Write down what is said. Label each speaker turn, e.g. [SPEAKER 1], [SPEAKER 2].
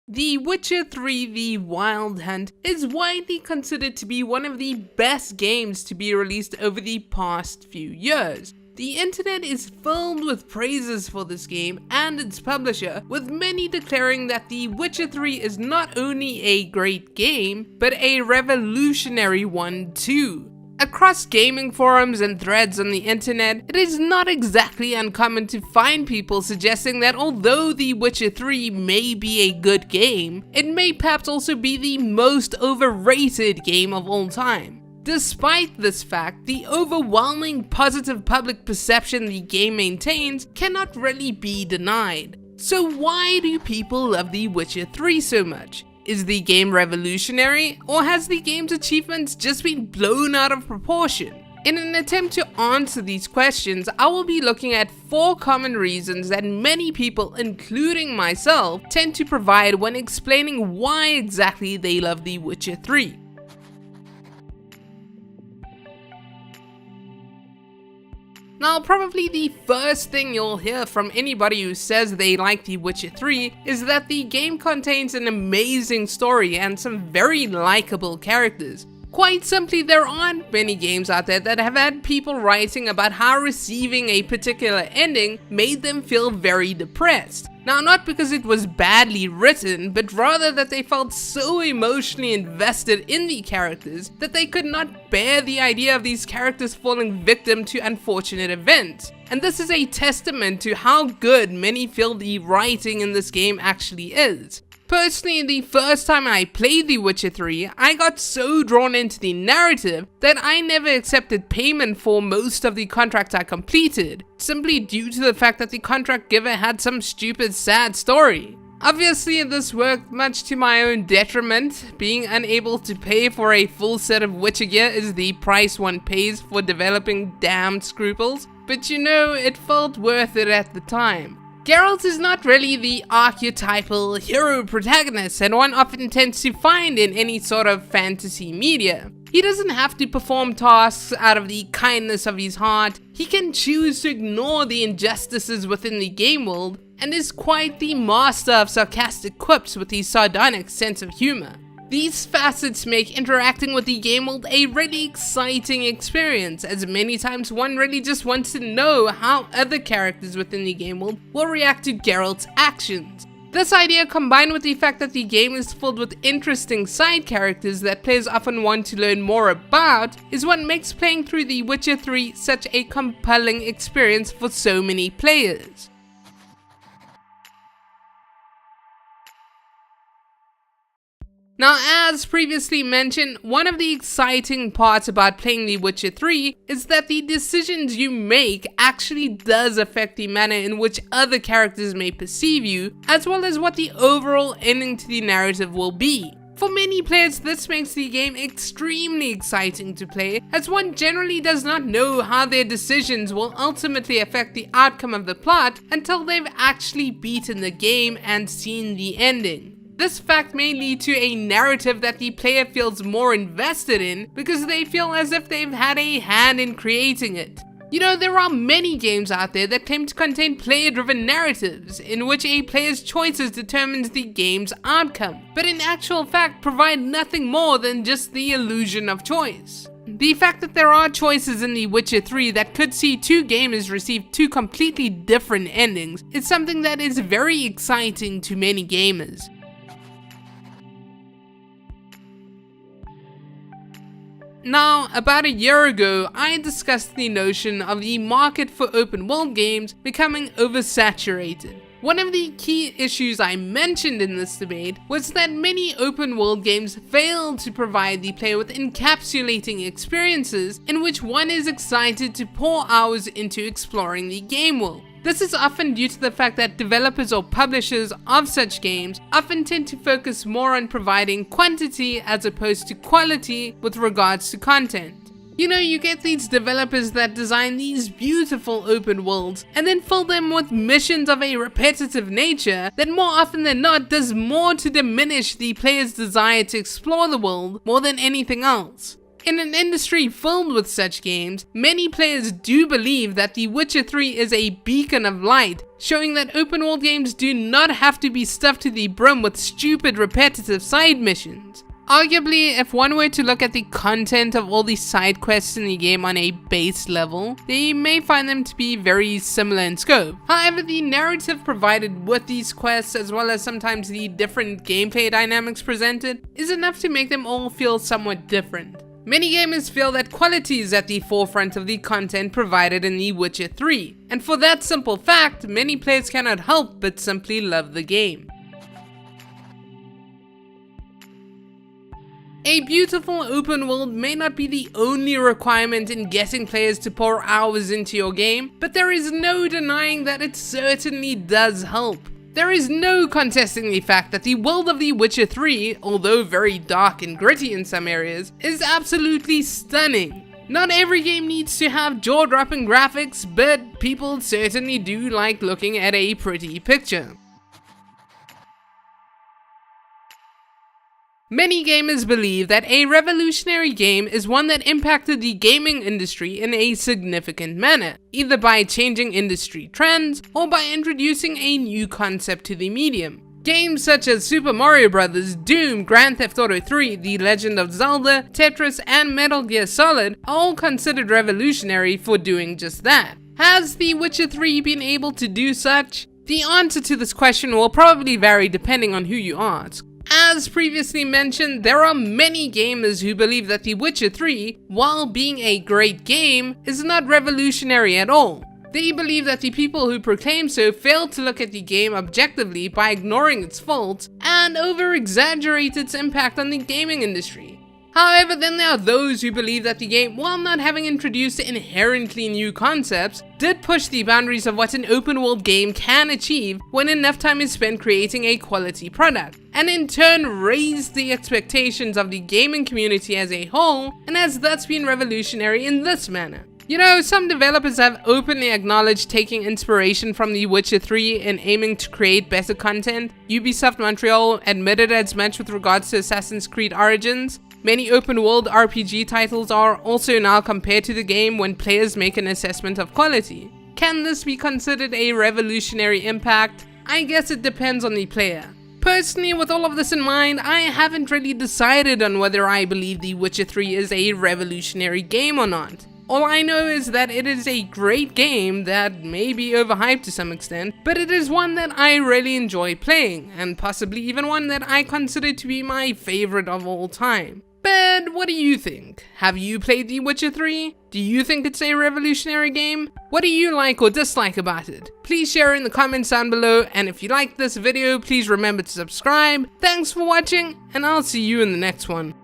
[SPEAKER 1] The Witcher 3 The Wild Hunt is widely considered to be one of the best games to be released over the past few years. The internet is filled with praises for this game and its publisher, with many declaring that The Witcher 3 is not only a great game, but a revolutionary one too. Across gaming forums and threads on the internet, it is not exactly uncommon to find people suggesting that although The Witcher 3 may be a good game, it may perhaps also be the most overrated game of all time. Despite this fact, the overwhelming positive public perception the game maintains cannot really be denied. So why do people love The Witcher 3 so much? Is the game revolutionary, or has the game's achievements just been blown out of proportion? In an attempt to answer these questions, I will be looking at 4 common reasons that many people, including myself, tend to provide when explaining why exactly they love The Witcher 3. Now, probably the first thing you'll hear from anybody who says they like The Witcher 3 is that the game contains an amazing story and some very likable characters. Quite simply, there aren't many games out there that have had people writing about how receiving a particular ending made them feel very depressed. Now, not because it was badly written, but rather that they felt so emotionally invested in the characters that they could not bear the idea of these characters falling victim to unfortunate events. And this is a testament to how good many feel the writing in this game actually is. Personally, the first time I played The Witcher 3, I got so drawn into the narrative that I never accepted payment for most of the contracts I completed, simply due to the fact that the contract giver had some stupid sad story. Obviously, this worked much to my own detriment. Being unable to pay for a full set of Witcher gear is the price one pays for developing damned scruples, but you know, it felt worth it at the time. Geralt is not really the archetypal hero protagonist that one often tends to find in any sort of fantasy media. He doesn't have to perform tasks out of the kindness of his heart. He can choose to ignore the injustices within the game world, and is quite the master of sarcastic quips with his sardonic sense of humor. These facets make interacting with the game world a really exciting experience, as many times one really just wants to know how other characters within the game world will react to Geralt's actions. This idea, combined with the fact that the game is filled with interesting side characters that players often want to learn more about, is what makes playing through The Witcher 3 such a compelling experience for so many players. Now, as previously mentioned, one of the exciting parts about playing The Witcher 3 is that the decisions you make actually does affect the manner in which other characters may perceive you, as well as what the overall ending to the narrative will be. For many players, this makes the game extremely exciting to play, as one generally does not know how their decisions will ultimately affect the outcome of the plot until they've actually beaten the game and seen the ending. This fact may lead to a narrative that the player feels more invested in because they feel as if they've had a hand in creating it. You know, there are many games out there that claim to contain player-driven narratives, in which a player's choices determines the game's outcome, but in actual fact provide nothing more than just the illusion of choice. The fact that there are choices in The Witcher 3 that could see 2 gamers receive 2 completely different endings is something that is very exciting to many gamers. Now, about a year ago, I discussed the notion of the market for open world games becoming oversaturated. One of the key issues I mentioned in this debate was that many open world games fail to provide the player with encapsulating experiences in which one is excited to pour hours into exploring the game world. This is often due to the fact that developers or publishers of such games often tend to focus more on providing quantity as opposed to quality with regards to content. You know, you get these developers that design these beautiful open worlds and then fill them with missions of a repetitive nature that more often than not does more to diminish the player's desire to explore the world more than anything else. In an industry filled with such games, many players do believe that The Witcher 3 is a beacon of light, showing that open world games do not have to be stuffed to the brim with stupid repetitive side missions. Arguably, if one were to look at the content of all the side quests in the game on a base level, they may find them to be very similar in scope. However, the narrative provided with these quests, as well as sometimes the different gameplay dynamics presented, is enough to make them all feel somewhat different. Many gamers feel that quality is at the forefront of the content provided in The Witcher 3, and for that simple fact, many players cannot help but simply love the game. A beautiful open world may not be the only requirement in getting players to pour hours into your game, but there is no denying that it certainly does help. There is no contesting the fact that the world of The Witcher 3, although very dark and gritty in some areas, is absolutely stunning. Not every game needs to have jaw-dropping graphics, but people certainly do like looking at a pretty picture. Many gamers believe that a revolutionary game is one that impacted the gaming industry in a significant manner, either by changing industry trends or by introducing a new concept to the medium. Games such as Super Mario Bros., Doom, Grand Theft Auto 3, The Legend of Zelda, Tetris, and Metal Gear Solid are all considered revolutionary for doing just that. Has The Witcher 3 been able to do such? The answer to this question will probably vary depending on who you ask. As previously mentioned, there are many gamers who believe that The Witcher 3, while being a great game, is not revolutionary at all. They believe that the people who proclaim so fail to look at the game objectively by ignoring its faults and over-exaggerate its impact on the gaming industry. However, then there are those who believe that the game, while not having introduced inherently new concepts, did push the boundaries of what an open world game can achieve when enough time is spent creating a quality product, and in turn raised the expectations of the gaming community as a whole, and has thus been revolutionary in this manner. You know, some developers have openly acknowledged taking inspiration from The Witcher 3 and aiming to create better content. Ubisoft Montreal admitted as much with regards to Assassin's Creed Origins. Many open world RPG titles are also now compared to the game when players make an assessment of quality. Can this be considered a revolutionary impact? I guess it depends on the player. Personally, with all of this in mind, I haven't really decided on whether I believe The Witcher 3 is a revolutionary game or not. All I know is that it is a great game that may be overhyped to some extent, but it is one that I really enjoy playing, and possibly even one that I consider to be my favorite of all time. But what do you think? Have you played The Witcher 3? Do you think it's a revolutionary game? What do you like or dislike about it? Please share in the comments down below, and if you liked this video, please remember to subscribe. Thanks for watching, and I'll see you in the next one.